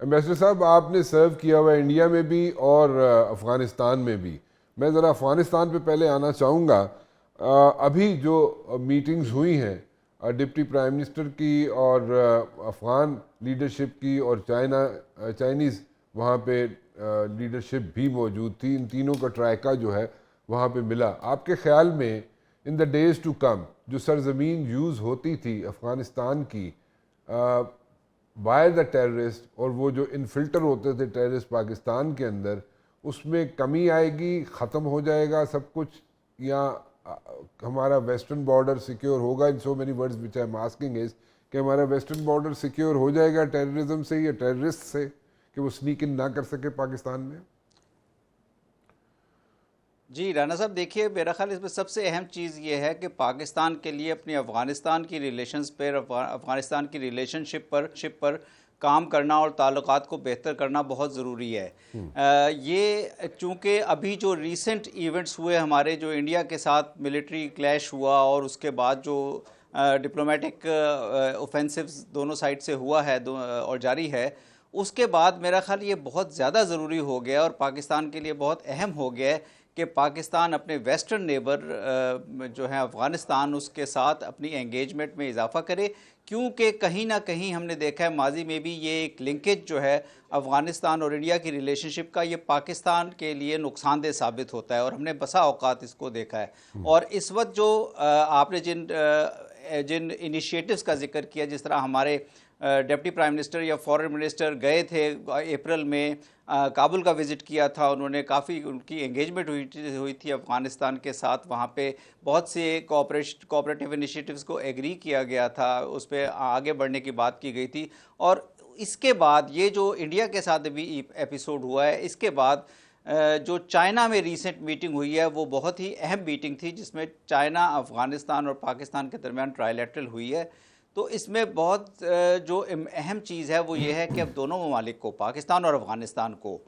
Ambassador साहब, आपने सर्व किया हुआ है इंडिया में भी और अफ़गानिस्तान में भी। मैं ज़रा अफ़गानिस्तान पे पहले आना चाहूँगा। अभी जो मीटिंग्स हुई हैं डिप्टी प्राइम मिनिस्टर की और अफ़गान लीडरशिप की और चाइनीज़ वहाँ पे लीडरशिप भी मौजूद थी, इन तीनों का ट्रायका जो है वहाँ पे मिला। आपके ख़्याल में in the days to come जो सरजमीन यूज़ होती थी अफ़गानिस्तान की बाय द टेररिस्ट, और वो जो इनफिल्टर होते थे टेररिस्ट पाकिस्तान के अंदर, उसमें कमी आएगी, ख़त्म हो जाएगा सब कुछ, या हमारा वेस्टर्न बॉर्डर सिक्योर होगा? In so many words which I am asking is कि हमारा वेस्टर्न बॉर्डर सिक्योर हो जाएगा टेररिज्म से या टेररिस्ट से, कि वो स्नीक इन ना कर सके पाकिस्तान में? जी राना साहब, देखिए मेरा ख्याल इसमें सबसे अहम चीज़ ये है कि पाकिस्तान के लिए अपनी अफ़गानिस्तान की रिलेशंस पर, अफ़गानिस्तान की रिलेशनशिप पर काम करना और ताल्लुकात को बेहतर करना बहुत ज़रूरी है। ये चूँकि अभी जो रीसेंट इवेंट्स हुए हमारे, जो इंडिया के साथ मिलिट्री क्लैश हुआ और उसके बाद जो डिप्लोमेटिक ऑफेंसिव्स दोनों साइड से हुआ है और जारी है, उसके बाद मेरा ख्याल ये बहुत ज़्यादा ज़रूरी हो गया और पाकिस्तान के लिए बहुत अहम हो गया है कि पाकिस्तान अपने वेस्टर्न नेबर जो है अफ़गानिस्तान, उसके साथ अपनी एंगेजमेंट में इजाफा करे, क्योंकि कहीं ना कहीं हमने देखा है माजी में भी ये एक लिंकेज जो है अफ़गानिस्तान और इंडिया की रिलेशनशिप का, ये पाकिस्तान के लिए नुकसानदेह साबित होता है और हमने बसा औकात इसको देखा है। और इस वक्त जो आपने जिन जिन इनिशिएटिव्स का जिक्र किया, जिस तरह हमारे डिप्टी प्राइम मिनिस्टर या फॉरेन मिनिस्टर गए थे अप्रैल में, काबुल का विज़िट किया था उन्होंने, काफ़ी उनकी एंगेजमेंट हुई थी अफ़गानिस्तान के साथ, वहाँ पे बहुत से कोऑपरेटिव इनिशिएटिव्स को एग्री किया गया था, उस पर आगे बढ़ने की बात की गई थी। और इसके बाद ये जो इंडिया के साथ अभी एपिसोड हुआ है, इसके बाद जो चाइना में रीसेंट मीटिंग हुई है वो बहुत ही अहम मीटिंग थी, जिसमें चाइना, अफ़गानिस्तान और पाकिस्तान के दरमियान ट्राइलेटरल हुई है। तो इसमें बहुत जो अहम चीज़ है वो ये है कि अब दोनों ममालिक को, पाकिस्तान और अफ़गानिस्तान को,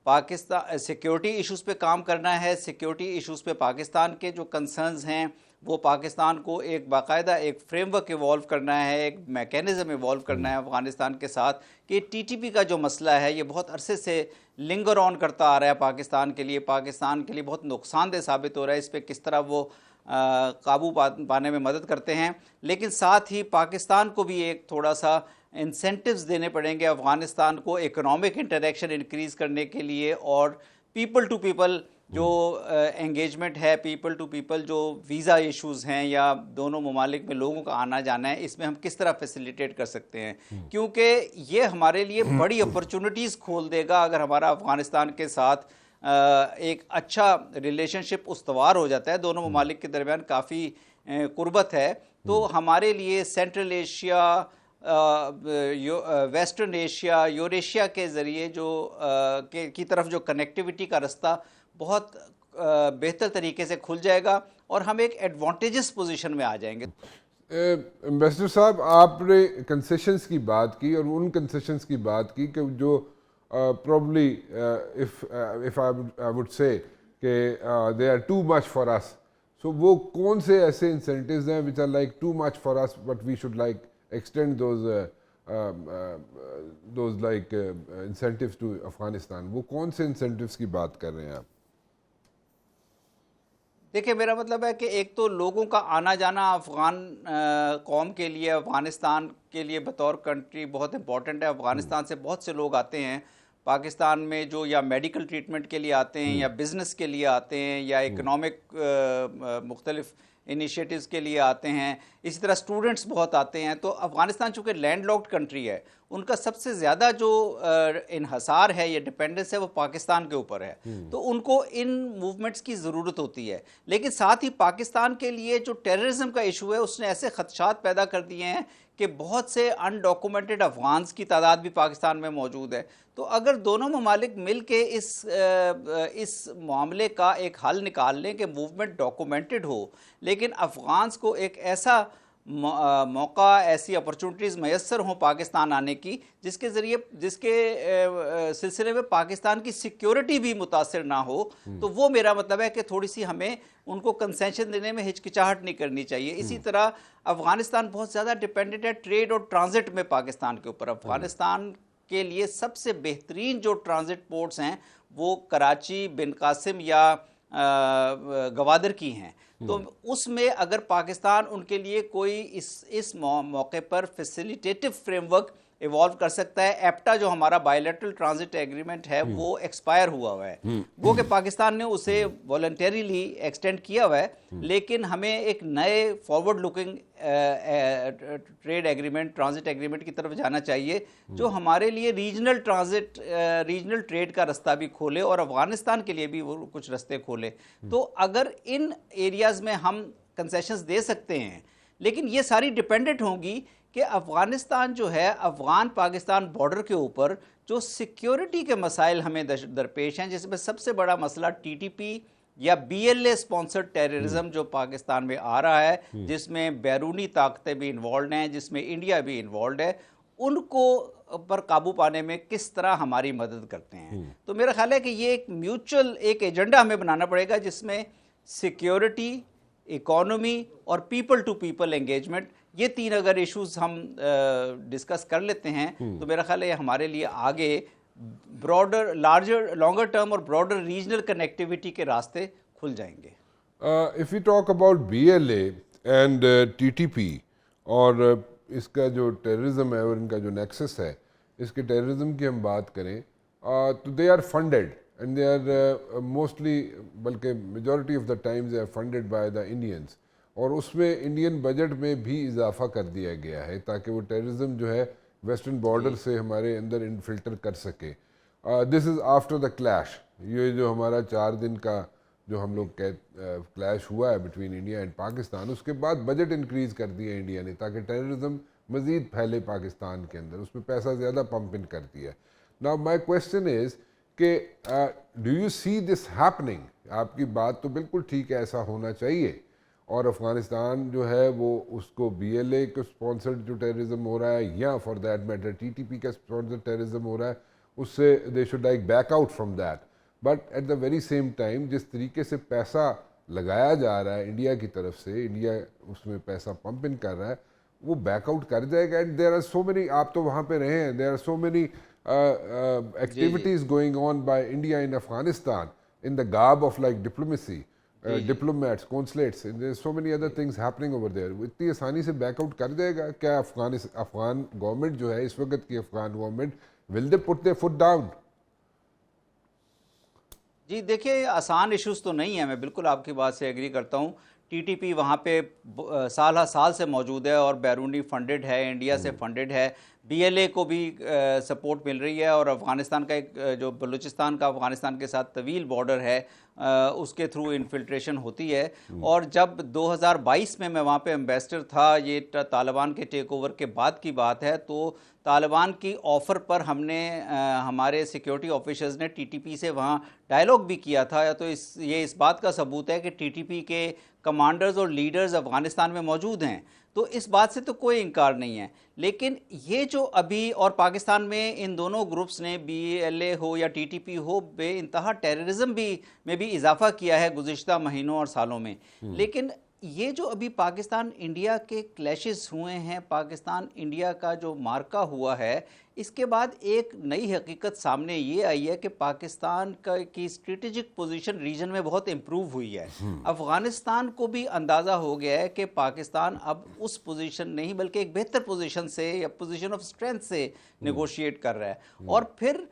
पाकिस्तान सिक्योरिटी इश्यूज़ पे काम करना है। सिक्योरिटी इश्यूज़ पे पाकिस्तान के जो कंसर्न्स हैं वो पाकिस्तान को एक बाकायदा एक फ्रेमवर्क इवॉल्व करना है, एक मैकेनिज़्म इवॉल्व करना है अफ़गानिस्तान के साथ, कि टीटीपी का जो मसला है ये बहुत अरसे से लिंगर ऑन करता आ रहा है पाकिस्तान के लिए, बहुत नुकसानदेह साबित हो रहा है। इस पर किस तरह वो काबू पाने में मदद करते हैं, लेकिन साथ ही पाकिस्तान को भी एक थोड़ा सा इंसेंटिव्स देने पड़ेंगे अफ़गानिस्तान को इकोनॉमिक इंटरेक्शन इंक्रीज़ करने के लिए, और पीपल टू पीपल जो एंगेजमेंट है, पीपल टू पीपल जो वीज़ा इश्यूज़ हैं या दोनों ममालिक में लोगों का आना जाना है, इसमें हम किस तरह फैसिलिटेट कर सकते हैं, क्योंकि ये हमारे लिए बड़ी अपॉर्चुनिटीज़ खोल देगा अगर हमारा अफ़गानिस्तान के साथ एक अच्छा रिलेशनशिप उस्तवार हो जाता है। दोनों ममालिक के दरमियान काफ़ी कुर्बत है, तो हमारे लिए central Asia, western Asia, Eurasia के ज़रिए जो की तरफ जो कनेक्टिविटी का रास्ता बहुत बेहतर तरीके से खुल जाएगा और हम एक एडवांटेजस पोजीशन में आ जाएंगे। एम्बेसडर साहब, आपने कंसेशंस की बात की और उन कंसेशंस की बात की कि जो probably if I would say कि they are too much for us, so वो कौन से ऐसे incentives हैं which are like too much for us but we should like extend those like incentives to Afghanistan? वो कौन से incentives की बात कर रहे हैं आप? देखिए मेरा मतलब है कि एक तो लोगों का आना जाना अफ़गान कौम के लिए, अफ़गानिस्तान के लिए बतौर कंट्री बहुत इंपॉर्टेंट है। अफ़गानिस्तान से बहुत से लोग आते हैं पाकिस्तान में, जो या मेडिकल ट्रीटमेंट के लिए आते हैं या बिज़नेस के लिए आते हैं या इकनॉमिक मुख्तलिफ इनिशिएटिव्स के लिए आते हैं। इसी तरह स्टूडेंट्स बहुत आते हैं। तो अफ़गानिस्तान चूँकि लैंडलॉक्ड कंट्री है, उनका सबसे ज़्यादा जो इन्हसार है या डिपेंडेंस है वो पाकिस्तान के ऊपर है, तो उनको इन मूवमेंट्स की ज़रूरत होती है। लेकिन साथ ही पाकिस्तान के लिए जो टेररिज्म का इशू है उसने ऐसे खदशात पैदा कर दिए हैं कि बहुत से अनडॉक्यूमेंटेड अफगान्स की तादाद भी पाकिस्तान में मौजूद है। तो अगर दोनों ममालिक मिल के इस मामले का एक हल निकाल लें कि मूवमेंट डॉक्यूमेंटेड हो, लेकिन अफगान्स को एक ऐसा मौका, ऐसी अपॉर्चुनिटीज़ मैसर हों पाकिस्तान आने की, जिसके सिलसिले में पाकिस्तान की सिक्योरिटी भी मुतासिर ना हो, तो वो मेरा मतलब है कि थोड़ी सी हमें उनको कंसेशन देने में हिचकिचाहट नहीं करनी चाहिए। इसी तरह अफ़गानिस्तान बहुत ज़्यादा डिपेंडेंट है ट्रेड और ट्रांजिट में पाकिस्तान के ऊपर। अफ़गानिस्तान के लिए सबसे बेहतरीन जो ट्रांजिट पोर्ट्स हैं वो कराची, बिन कासिम या गवादर की हैं। तो उसमें अगर पाकिस्तान उनके लिए कोई इस मौके पर फैसिलिटेटिव फ्रेमवर्क इवॉल्व कर सकता है। एप्टा जो हमारा बायलैटरल ट्रांजिट एग्रीमेंट है वो एक्सपायर हुआ है, वो कि पाकिस्तान ने उसे वॉलंटरीली एक्सटेंड किया हुआ है, लेकिन हमें एक नए forward looking trade agreement, transit agreement की तरफ जाना चाहिए जो हमारे लिए रीजनल ट्रेड का रास्ता भी खोले और अफगानिस्तान के लिए भी वो कुछ रास्ते खोले। तो अगर इन एरियाज में हम कंसेशंस दे सकते हैं, लेकिन ये सारी डिपेंडेंट होंगी कि अफगानिस्तान जो है, अफगान पाकिस्तान बॉर्डर के ऊपर जो सिक्योरिटी के मसाइल हमें दरपेश हैं, जिसमें सबसे बड़ा मसला टीटीपी या बीएलए स्पॉन्सर्ड टेररिज्म जो पाकिस्तान में आ रहा है, जिसमें बैरूनी ताकतें भी इन्वॉल्व हैं, जिसमें इंडिया भी इन्वॉल्व है, उनको पर काबू पाने में किस तरह हमारी मदद करते हैं। तो मेरा ख्याल है कि ये एक म्यूचुअल एक एजेंडा हमें बनाना पड़ेगा जिसमें सिक्योरिटी, इकोनॉमी और पीपल टू पीपल एंगेजमेंट, ये तीन अगर इश्यूज हम डिस्कस कर लेते हैं तो मेरा ख्याल है हमारे लिए आगे ब्रॉडर, लार्जर, लॉन्गर टर्म और ब्रॉडर रीजनल कनेक्टिविटी के रास्ते खुल जाएंगे। If you talk about BLA and TTP और इसका जो टेररिज्म है और इनका जो नेक्सस है, इसके टेररिज्म की हम बात करें तो they are funded and they are mostly, बल्कि majority of the times they are funded by the Indians, और उसमें इंडियन बजट में भी इजाफा कर दिया गया है ताकि वो टेररिज्म जो है वेस्टर्न बॉर्डर से हमारे अंदर इनफिल्टर कर सके। This is after the clash, ये जो हमारा 4 दिन का जो हम लोग क्लैश हुआ है बिटवीन इंडिया एंड पाकिस्तान, उसके बाद बजट इंक्रीज़ कर दिया इंडिया ने ताकि टेररिज्म मज़ीद फैले पाकिस्तान के अंदर, उसमें पैसा ज़्यादा पंप इन कर दिया। नाउ माई क्वेश्चन इज़ कि do you see this happening? आपकी बात तो बिल्कुल ठीक है, ऐसा होना चाहिए, और अफ़गानिस्तान जो है वो उसको बीएलए के स्पॉन्सर्ड जो टेररिज्म हो रहा है या फॉर दैट मैटर टीटीपी का स्पॉन्सर्ड टेररिज्म हो रहा है, उससे they should like back out from that. But at the very same time जिस तरीके से पैसा लगाया जा रहा है इंडिया की तरफ से, इंडिया उसमें पैसा पंप इन कर रहा है, वो बैकआउट कर जाएगा। And there are so many, आप तो वहाँ पे रहे हैं, there are so many activities going on by India in Afghanistan in the garb of like diplomacy, diplomats, consulates, and there's so many other things happening over there. इतनी आसानी से backout कर देगा क्या अफगान गवर्नमेंट जो है इस वक्त की Afghan government, will they put their foot down? जी देखिए, आसान इश्यूज तो नहीं है, मैं बिल्कुल आपकी बात से एग्री करता हूँ। टीटीपी वहाँ पे साल साल से मौजूद है और बैरूनी फंडेड है, इंडिया से फंडेड है, बीएलए को भी सपोर्ट मिल रही है, और अफ़गानिस्तान का एक जो बलूचिस्तान का अफ़गानिस्तान के साथ तवील बॉर्डर है उसके थ्रू इन्फिल्ट्रेशन होती है। और जब 2022 में मैं वहाँ पे एम्बेसडर था, ये तालिबान के टेक ओवर के बाद की बात है, तो तालिबान की ऑफ़र पर हमने हमारे सिक्योरिटी ऑफिसर्स ने टीटीपी से वहाँ डायलॉग भी किया था। तो ये इस बात का सबूत है कि टीटीपी के कमांडर्स और लीडर्स अफ़गानिस्तान में मौजूद हैं, तो इस बात से तो कोई इनकार नहीं है। लेकिन ये जो अभी और पाकिस्तान में इन दोनों ग्रुप्स ने, बीएलए हो या टीटीपी हो, बेइंतहा टेररिज्म में भी इजाफा किया है गुज़िश्ता महीनों और सालों में। लेकिन ये जो अभी पाकिस्तान इंडिया के क्लैशेस हुए हैं, पाकिस्तान इंडिया का जो मार्का हुआ है, इसके बाद एक नई हकीकत सामने ये आई है कि पाकिस्तान की स्ट्रेटेजिक पोजीशन रीजन में बहुत इम्प्रूव हुई है। अफ़गानिस्तान को भी अंदाज़ा हो गया है कि पाकिस्तान अब उस पोजीशन नहीं बल्कि एक बेहतर पोजीशन से या पोजीशन ऑफ स्ट्रेंथ से नेगोशिएट कर रहा है। और फिर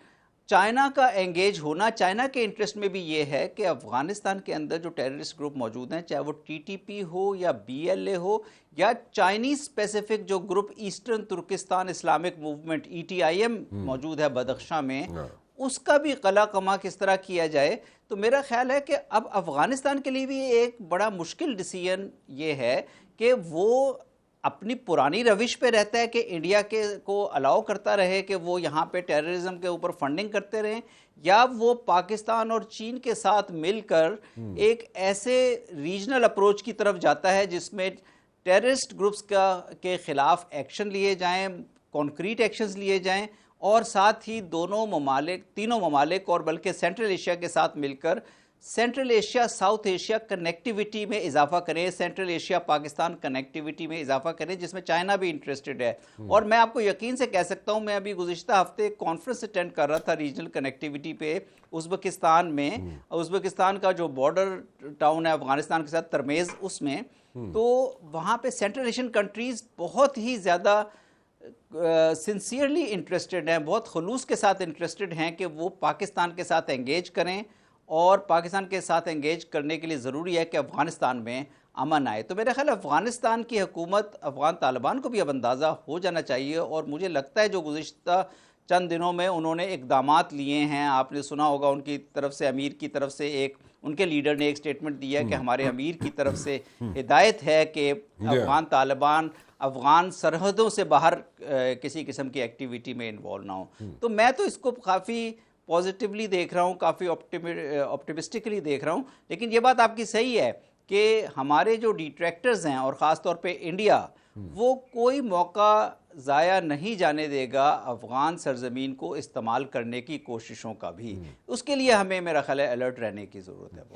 चाइना का एंगेज होना, चाइना के इंटरेस्ट में भी ये है कि अफ़गानिस्तान के अंदर जो टेररिस्ट ग्रुप मौजूद हैं, चाहे वो टीटीपी हो या बीएलए हो या चाइनीज़ स्पेसिफिक जो group eastern Turkistan Islamic movement ETIM मौजूद है बदख्शां में, उसका भी कला कमा किस तरह किया जाए। तो मेरा ख्याल है कि अब अफ़गानिस्तान के लिए भी एक बड़ा मुश्किल डिसीजन ये है कि वो अपनी पुरानी रविश पे रहता है कि इंडिया के को अलाउ करता रहे कि वो यहाँ पे टेररिज्म के ऊपर फंडिंग करते रहें, या वो पाकिस्तान और चीन के साथ मिलकर एक ऐसे रीजनल अप्रोच की तरफ जाता है जिसमें टेररिस्ट ग्रुप्स के खिलाफ एक्शन लिए जाएं, कॉन्क्रीट एक्शंस लिए जाएं, और साथ ही तीनों ममालिक और बल्कि सेंट्रल एशिया के साथ मिलकर central Asia south Asia connectivity में इजाफा करें, सेंट्रल एशिया पाकिस्तान कनेक्टिविटी में इजाफा करें, जिसमें चाइना भी इंटरेस्टेड है। और मैं आपको यकीन से कह सकता हूं, मैं अभी गुज़िश्ता हफ्ते एक कॉन्फ्रेंस अटेंड कर रहा था रीजनल कनेक्टिविटी पे उज़्बेकिस्तान में। उज़्बेकिस्तान का जो बॉर्डर टाउन है अफगानिस्तान के साथ तरमेज़, उसमें तो वहाँ पे सेंट्रल एशियन कंट्रीज़ बहुत ही ज़्यादा सिंसियरली इंटरेस्टेड हैं, बहुत खलूस के साथ इंटरेस्टेड हैं कि वो पाकिस्तान के साथ एंगेज करें, और पाकिस्तान के साथ एंगेज करने के लिए ज़रूरी है कि अफ़गानिस्तान में अमन आए। तो मेरा ख्याल अफ़गानिस्तान की हुकूमत, अफ़गान तालिबान को भी अब अंदाज़ा हो जाना चाहिए, और मुझे लगता है जो गुज़िश्ता चंद दिनों में उन्होंने इक़दामात लिए हैं, आपने सुना होगा उनकी तरफ से, अमीर की तरफ से एक, उनके लीडर ने एक स्टेटमेंट दिया कि हमारे अमीर की तरफ से हिदायत है कि अफ़गान तालिबान अफ़गान सरहदों से बाहर किसी किस्म की एक्टिविटी में इन्वॉल्व ना हो। तो मैं तो इसको काफ़ी पॉजिटिवली देख रहा हूँ, काफ़ी ऑप्टिमिस्टिकली देख रहा हूँ। लेकिन ये बात आपकी सही है कि हमारे जो डिट्रैक्टर्स हैं, और ख़ास तौर पे इंडिया, वो कोई मौका ज़ाया नहीं जाने देगा अफ़गान सरज़मीन को इस्तेमाल करने की कोशिशों का भी। उसके लिए हमें, मेरा ख्याल है, अलर्ट रहने की ज़रूरत है।